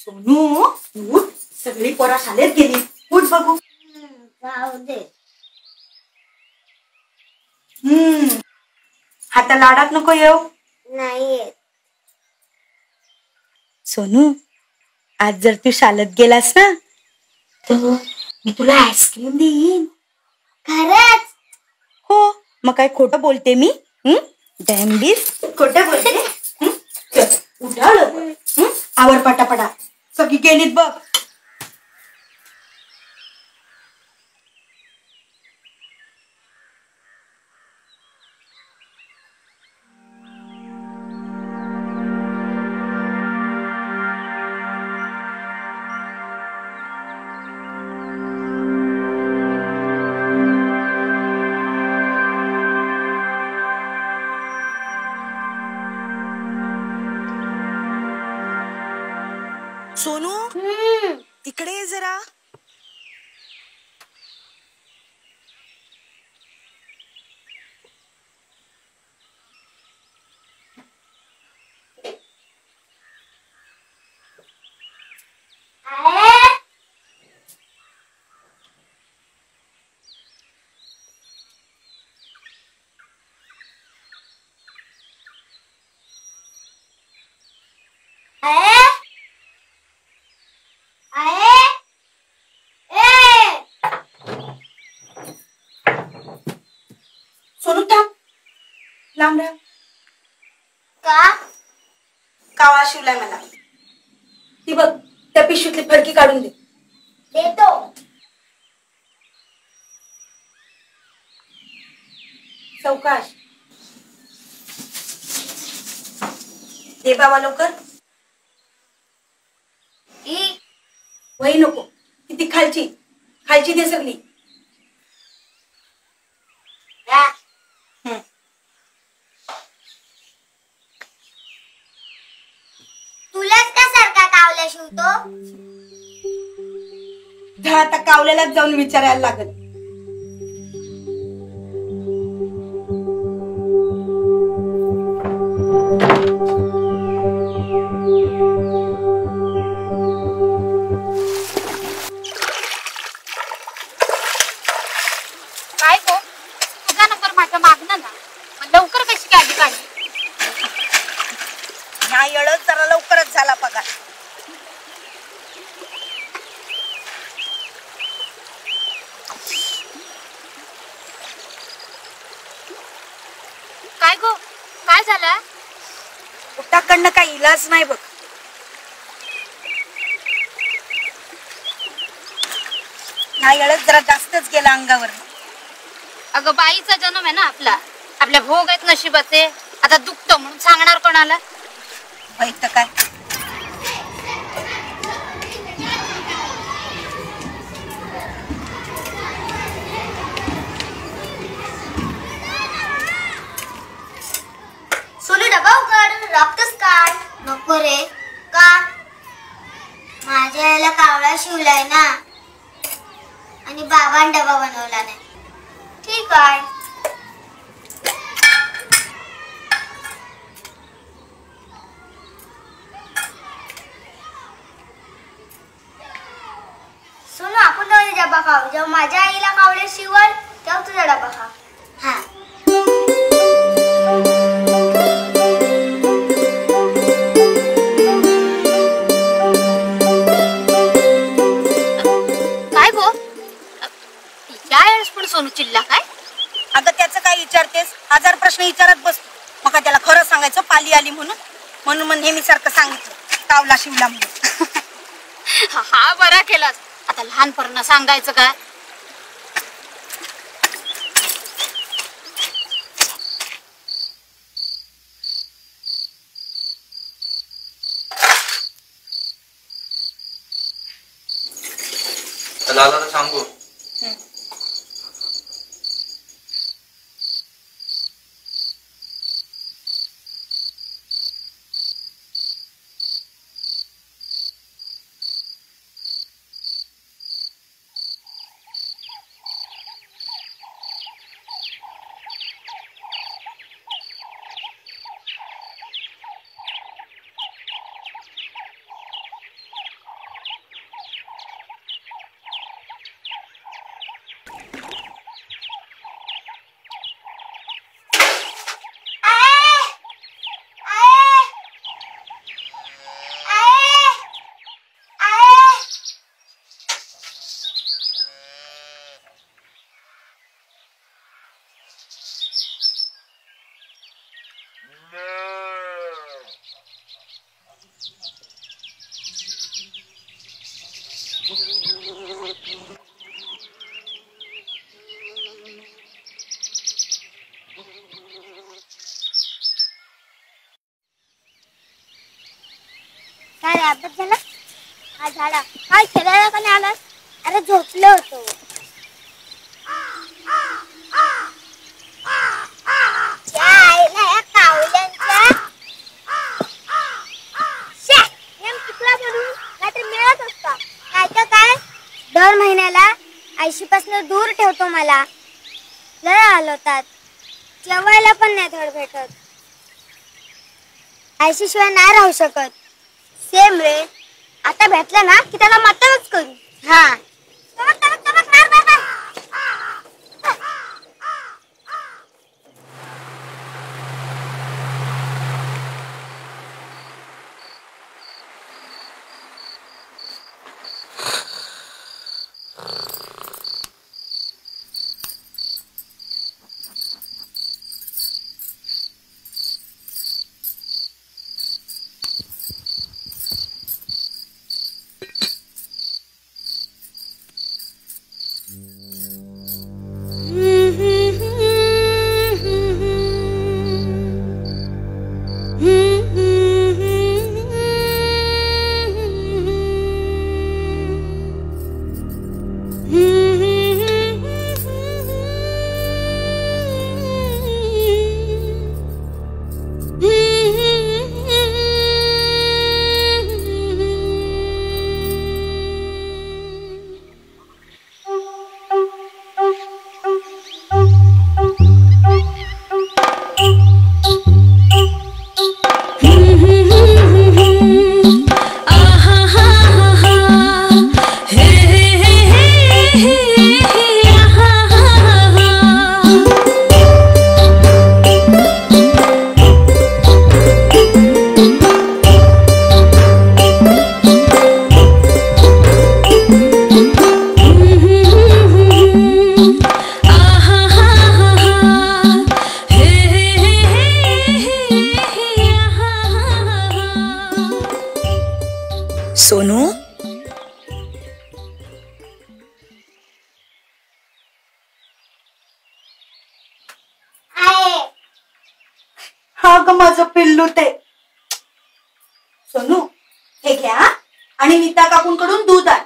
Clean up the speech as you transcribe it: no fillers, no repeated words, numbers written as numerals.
सोनू उठ, सगळी पोरा शाळेत गेली. उठ बघू. जाऊ दे. आता लाडात नको येऊ. नाही. सोनू, आज जर तू शाळेत गेलास ना तर मी तुला आईस्क्रीम देईन. खरंच? हो, मग काय खोटं बोलते मी? डॅम्बीस खोटं बोलते. उठा लवकर. आवर पटापटा. सगळी गेलीत बघ. सोनू, इकडे ये जरा. सोनू थांब. लांब राहा. का? कावळा शिवलाय मला. ती बघ, त्या पिशवीतली फडकी काढून दे. देतो. सावकाश. दे बाबा लवकर. वही नको, किती खालची खालची दे सगळी. तुलाच का सारखा कावला शिवतो? आता कावल्यालाच जाऊन विचारायला लागल. काय गो, तुझा नंबर माझ्या मागणं ना, लवकर कशी गाडी काढली? ह्या येळच जरा लवकरच झाला पगार. काय गो, काय झालं? पोटाकडनं काही इलाज नाही बघ. ह्या येळच जरा जास्तच गेला अंगावर. अगं बाईचा जन्म आहे ना आपला, आपल्या भोग आहेत नशिबाचे. आता दुखतो म्हणून सांगणार कोणाला? तर काय. सोनू डबा उघड, रक्तच काढ. नको रे. का? माझ्या याला कावळा शिवलाय ना, आणि बाबांनी डबा बनवला नाही. ठीक आहे. सोनू, आपण दोन्ही डबा खाऊ. जेव्हा माझ्या आईला कावळे शिवल तेव्हा तुझा डबा खा. हा. काय गो, या वेळेस पण सोनू चिल्ला काय? अगं त्याचं काय विचारतेस? हजार प्रश्न विचारत बसतो. मग त्याला खरं सांगायचं पाली आली म्हणून. म्हणून नेहमी सारखं सांगितलं कावला शिवला म्हणून. हा बरा केलास. आता लहानपणाला सांगायचं काय? लाला सांगू. काय रे, अभ्यास झाला? हा झाला. काय खेळायला का नाही आलास? अरे झोपलो होतो. त्या आईला या कावल्यांच्या नेम चुकला म्हणून नाहीतर मिळत असता. नाहीतर काय दर महिन्याला आईशीपासून दूर ठेवतो मला. लय हलवतात. जेवायला पण नाही धड भेटत. आईशीशिवाय नाही राहू शकत. सेम रे. आता भेटलं ना की त्याला मतच करू. हा सोनू, हा ग माझं पिल्लू ते. सोनू हे घ्या आणि नीता काकूंकडून दूध आण.